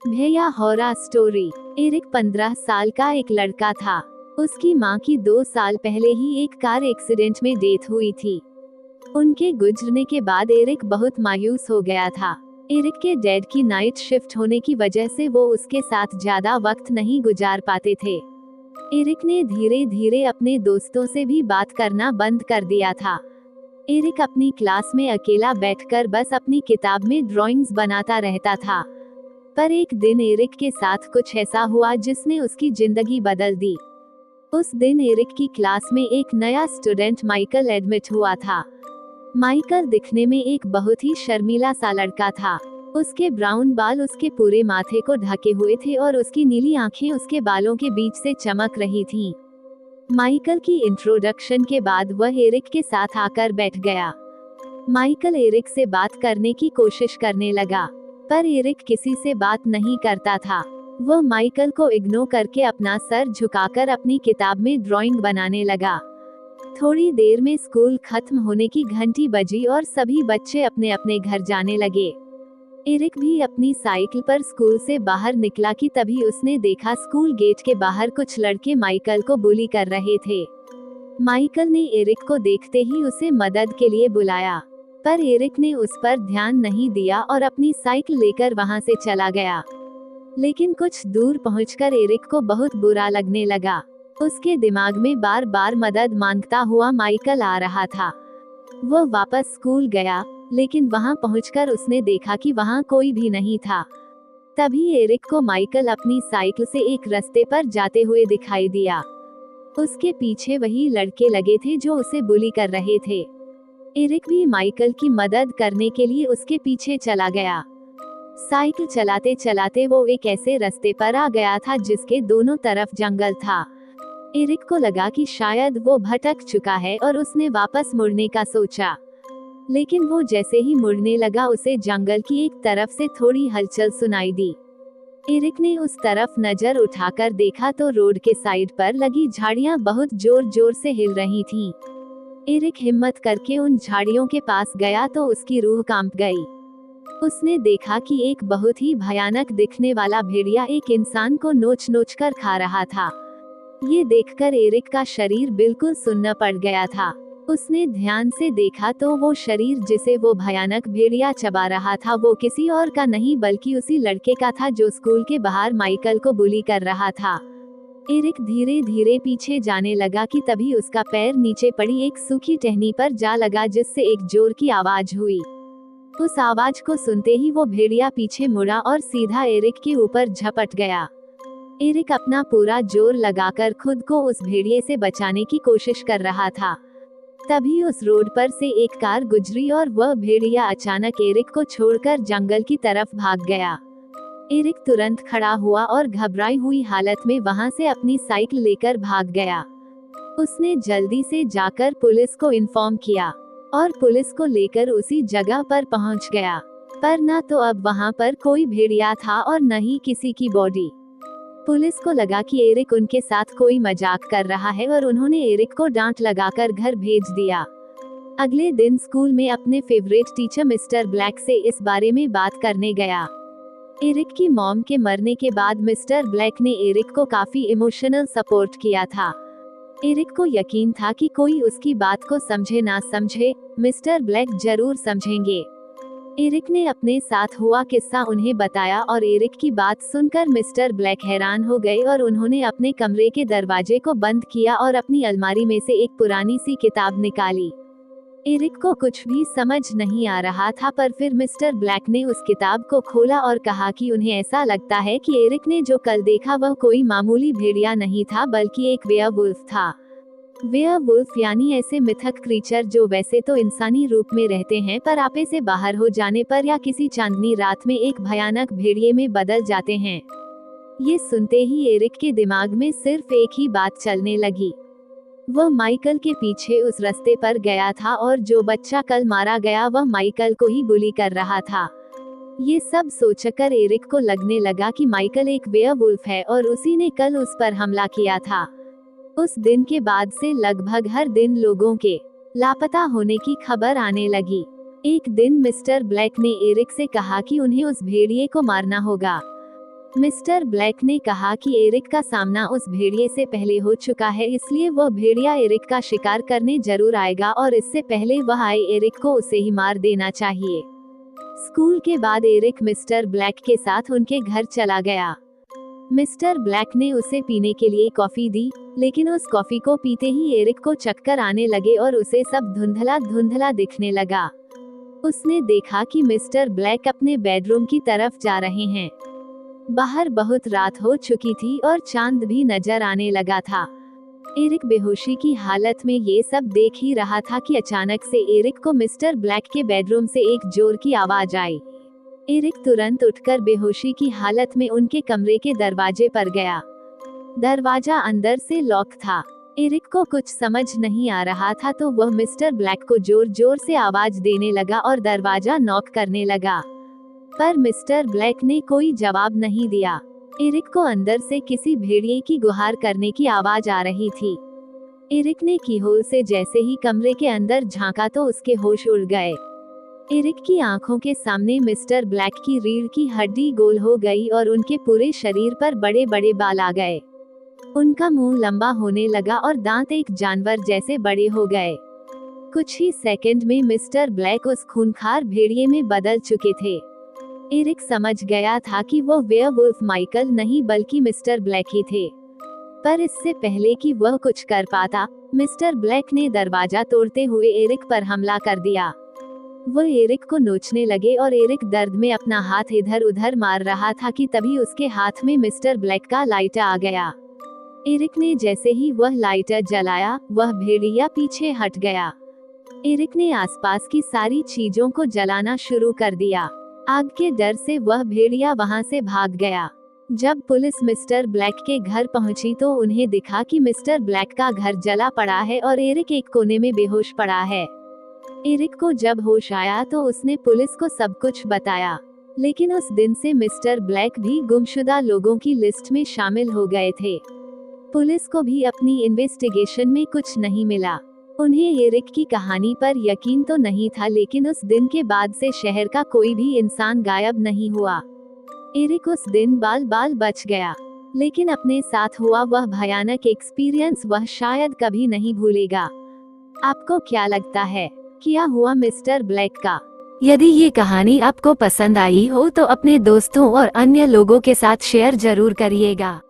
भैया horror story. Eric 15 साल का एक लड़का था। उसकी माँ की 2 साल पहले ही एक कार एक्सीडेंट में डेथ हुई थी। उनके गुजरने के बाद एरिक बहुत मायूस हो गया था। एरिक के डैड की नाइट शिफ्ट होने की वजह से वो उसके साथ ज्यादा वक्त नहीं गुजार पाते थे। एरिक ने धीरे धीरे अपने दोस्तों से भी बात करना बंद कर दिया था। एरिक अपनी क्लास में अकेला बैठकर बस अपनी किताब में ड्राइंग्स बनाता रहता था। पर एक दिन एरिक के साथ कुछ ऐसा हुआ जिसने उसकी जिंदगी बदल दी। उस दिन एरिक की क्लास में एक नया स्टूडेंट माइकल एडमिट हुआ था। माइकल दिखने में एक बहुत ही शर्मीला सा लड़का था। उसके ब्राउन बाल उसके पूरे माथे को ढके हुए थे और उसकी नीली आंखें उसके बालों के बीच से चमक रही थीं। माइकल की इंट्रोडक्शन के बाद वह एरिक के साथ आकर बैठ गया। माइकल एरिक से बात करने की कोशिश करने लगा, पर एरिक किसी से बात नहीं करता था। वह माइकल को इग्नोर करके अपना सर झुकाकर अपनी किताब में ड्राइंग बनाने लगा। थोड़ी देर में स्कूल खत्म होने की घंटी बजी और सभी बच्चे अपने अपने घर जाने लगे। एरिक भी अपनी साइकिल पर स्कूल से बाहर निकला कि तभी उसने देखा स्कूल गेट के बाहर कुछ लड़के माइकल को बुली कर रहे थे। माइकल ने एरिक को देखते ही उसे मदद के लिए बुलाया, पर एरिक ने उस पर ध्यान नहीं दिया और अपनी साइकिल लेकर वहां से चला गया। लेकिन कुछ दूर पहुंचकर एरिक को बहुत बुरा लगने लगा। उसके दिमाग में बार बार मदद मांगता हुआ माइकल आ रहा था। वह वापस स्कूल गया, लेकिन वहां पहुंचकर उसने देखा कि वहां कोई भी नहीं था। तभी एरिक को माइकल अपनी साइकिल से एक रास्ते पर जाते हुए दिखाई दिया। उसके पीछे वही लड़के लगे थे जो उसे बुली कर रहे थे। एरिक भी माइकल की मदद करने के लिए उसके पीछे चला गया। साइकिल चलाते चलाते वो एक ऐसे रास्ते पर आ गया था जिसके दोनों तरफ जंगल था। एरिक को लगा कि शायद वो भटक चुका है और उसने वापस मुड़ने का सोचा। लेकिन वो जैसे ही मुड़ने लगा उसे जंगल की एक तरफ से थोड़ी हलचल सुनाई दी। एरिक ने उस तरफ नजर उठाकर देखा तो रोड के साइड पर लगी झाड़ियां बहुत जोर जोर से हिल रही थीं। एरिक हिम्मत करके उन झाड़ियों के पास गया तो उसकी रूह कांप गई। उसने देखा कि एक बहुत ही भयानक दिखने वाला भेड़िया एक इंसान को नोच नोच कर खा रहा था। ये देखकर एरिक का शरीर बिल्कुल सुन्न पड़ गया था। उसने ध्यान से देखा तो वो शरीर जिसे वो भयानक भेड़िया चबा रहा था वो किसी और का नहीं बल्कि उसी लड़के का था जो स्कूल के बाहर माइकल को बुली कर रहा था। एरिक धीरे धीरे पीछे जाने लगा कि तभी उसका पैर नीचे पड़ी एक सूखी टहनी पर जा लगा जिससे एक जोर की आवाज हुई। उस आवाज को सुनते ही वो भेड़िया पीछे मुड़ा और सीधा एरिक के ऊपर झपट गया। एरिक अपना पूरा जोर लगाकर खुद को उस भेड़िए से बचाने की कोशिश कर रहा था। तभी उस रोड पर से एक कार गुजरी और वह भेड़िया अचानक एरिक को छोड़कर जंगल की तरफ भाग गया। एरिक तुरंत खड़ा हुआ और घबराई हुई हालत में वहां से अपनी साइकिल लेकर भाग गया। उसने जल्दी से जाकर पुलिस को इन्फॉर्म किया और पुलिस को लेकर उसी जगह पर पहुंच गया। पर ना तो अब वहां पर कोई भेड़िया था और न ही किसी की बॉडी। पुलिस को लगा कि एरिक उनके साथ कोई मजाक कर रहा है और उन्होंने एरिक को डांट लगाकर घर भेज दिया। अगले दिन स्कूल में अपने फेवरेट टीचर मिस्टर ब्लैक से इस बारे में बात करने गया। एरिक की मॉम के मरने के बाद मिस्टर ब्लैक ने एरिक को काफी इमोशनल सपोर्ट किया था। एरिक को यकीन था कि कोई उसकी बात को समझे ना समझे, मिस्टर ब्लैक जरूर समझेंगे। एरिक ने अपने साथ हुआ किस्सा उन्हें बताया और एरिक की बात सुनकर मिस्टर ब्लैक हैरान हो गए और उन्होंने अपने कमरे के दरवाजे को बंद किया और अपनी अलमारी में से एक पुरानी सी किताब निकाली। एरिक को कुछ भी समझ नहीं आ रहा था, पर फिर मिस्टर ब्लैक ने उस किताब को खोला और कहा कि उन्हें ऐसा लगता है कि एरिक ने जो कल देखा वह कोई मामूली भेड़िया नहीं था बल्कि एक वेयरवुल्फ था। वेयरवुल्फ यानी ऐसे मिथक क्रीचर जो वैसे तो इंसानी रूप में रहते हैं पर आपे से बाहर हो जाने पर या किसी चांदनी रात में एक भयानक भेड़िए में बदल जाते हैं। ये सुनते ही एरिक के दिमाग में सिर्फ एक ही बात चलने लगी। वह माइकल के पीछे उस रास्ते पर गया था और जो बच्चा कल मारा गया वह माइकल को ही बुली कर रहा था। ये सब सोचकर एरिक को लगने लगा कि माइकल एक वेयरवुल्फ है और उसी ने कल उस पर हमला किया था। उस दिन के बाद से लगभग हर दिन लोगों के लापता होने की खबर आने लगी। एक दिन मिस्टर ब्लैक ने एरिक से कहा कि उन्हें उस भेड़िए को मारना होगा। मिस्टर ब्लैक ने कहा कि एरिक का सामना उस भेड़िए से पहले हो चुका है, इसलिए वह भेड़िया एरिक का शिकार करने जरूर आएगा और इससे पहले वह आए एरिक को उसे ही मार देना चाहिए। स्कूल के बाद एरिक मिस्टर ब्लैक के साथ उनके घर चला गया। मिस्टर ब्लैक ने उसे पीने के लिए कॉफी दी, लेकिन उस कॉफी को पीते ही एरिक को चक्कर आने लगे और उसे सब धुंधला धुंधला दिखने लगा। उसने देखा कि मिस्टर ब्लैक अपने बेडरूम की तरफ जा रहे हैं। बाहर बहुत रात हो चुकी थी और चांद भी नजर आने लगा था। एरिक बेहोशी की हालत में ये सब देख ही रहा था कि अचानक से एरिक को मिस्टर ब्लैक के बेडरूम से एक जोर की आवाज आई। एरिक तुरंत उठकर बेहोशी की हालत में उनके कमरे के दरवाजे पर गया। दरवाजा अंदर से लॉक था। एरिक को कुछ समझ नहीं आ रहा था, तो वह मिस्टर ब्लैक को जोर जोर से आवाज देने लगा और दरवाजा नॉक करने लगा, पर मिस्टर ब्लैक ने कोई जवाब नहीं दिया। एरिक को अंदर से किसी भेड़िए की गुहार करने की आवाज आ रही थी। एरिक ने कीहोल से जैसे ही कमरे के अंदर झांका तो उसके होश उड़ गए। एरिक की आंखों के सामने मिस्टर ब्लैक की रीढ़ की हड्डी गोल हो गई और उनके पूरे शरीर पर बड़े बड़े बाल आ गए। उनका मुंह लंबा होने लगा और दांत एक जानवर जैसे बड़े हो गए। कुछ ही सेकंड में मिस्टर ब्लैक उस खूंखार भेड़िए में बदल चुके थे। एरिक समझ गया था कि वो वेयरवुल्फ माइकल नहीं बल्कि मिस्टर ब्लैक ही थे। पर इससे पहले कि वह कुछ कर पाता, मिस्टर ब्लैक ने दरवाजा तोड़ते हुए एरिक पर हमला कर दिया। वो एरिक को नोचने लगे और एरिक दर्द में अपना हाथ इधर उधर मार रहा था कि तभी उसके हाथ में मिस्टर ब्लैक का लाइटर आ गया। एरिक ने जैसे ही वह लाइटर जलाया, वह भेड़िया पीछे हट गया। एरिक ने आसपास की सारी चीजों को जलाना शुरू कर दिया। आग के डर से वह भेड़िया वहां से भाग गया। जब पुलिस मिस्टर ब्लैक के घर पहुंची तो उन्हें दिखा कि मिस्टर ब्लैक का घर जला पड़ा है और एरिक एक कोने में बेहोश पड़ा है। एरिक को जब होश आया तो उसने पुलिस को सब कुछ बताया, लेकिन उस दिन से मिस्टर ब्लैक भी गुमशुदा लोगों की लिस्ट में शामिल हो गए थे। पुलिस को भी अपनी इन्वेस्टिगेशन में कुछ नहीं मिला। उन्हें एरिक की कहानी पर यकीन तो नहीं था, लेकिन उस दिन के बाद से शहर का कोई भी इंसान गायब नहीं हुआ। एरिक उस दिन बाल बाल बच गया, लेकिन अपने साथ हुआ वह भयानक एक्सपीरियंस वह शायद कभी नहीं भूलेगा। आपको क्या लगता है, क्या हुआ मिस्टर ब्लैक का? यदि ये कहानी आपको पसंद आई हो तो अपने दोस्तों और अन्य लोगों के साथ शेयर जरूर करिएगा।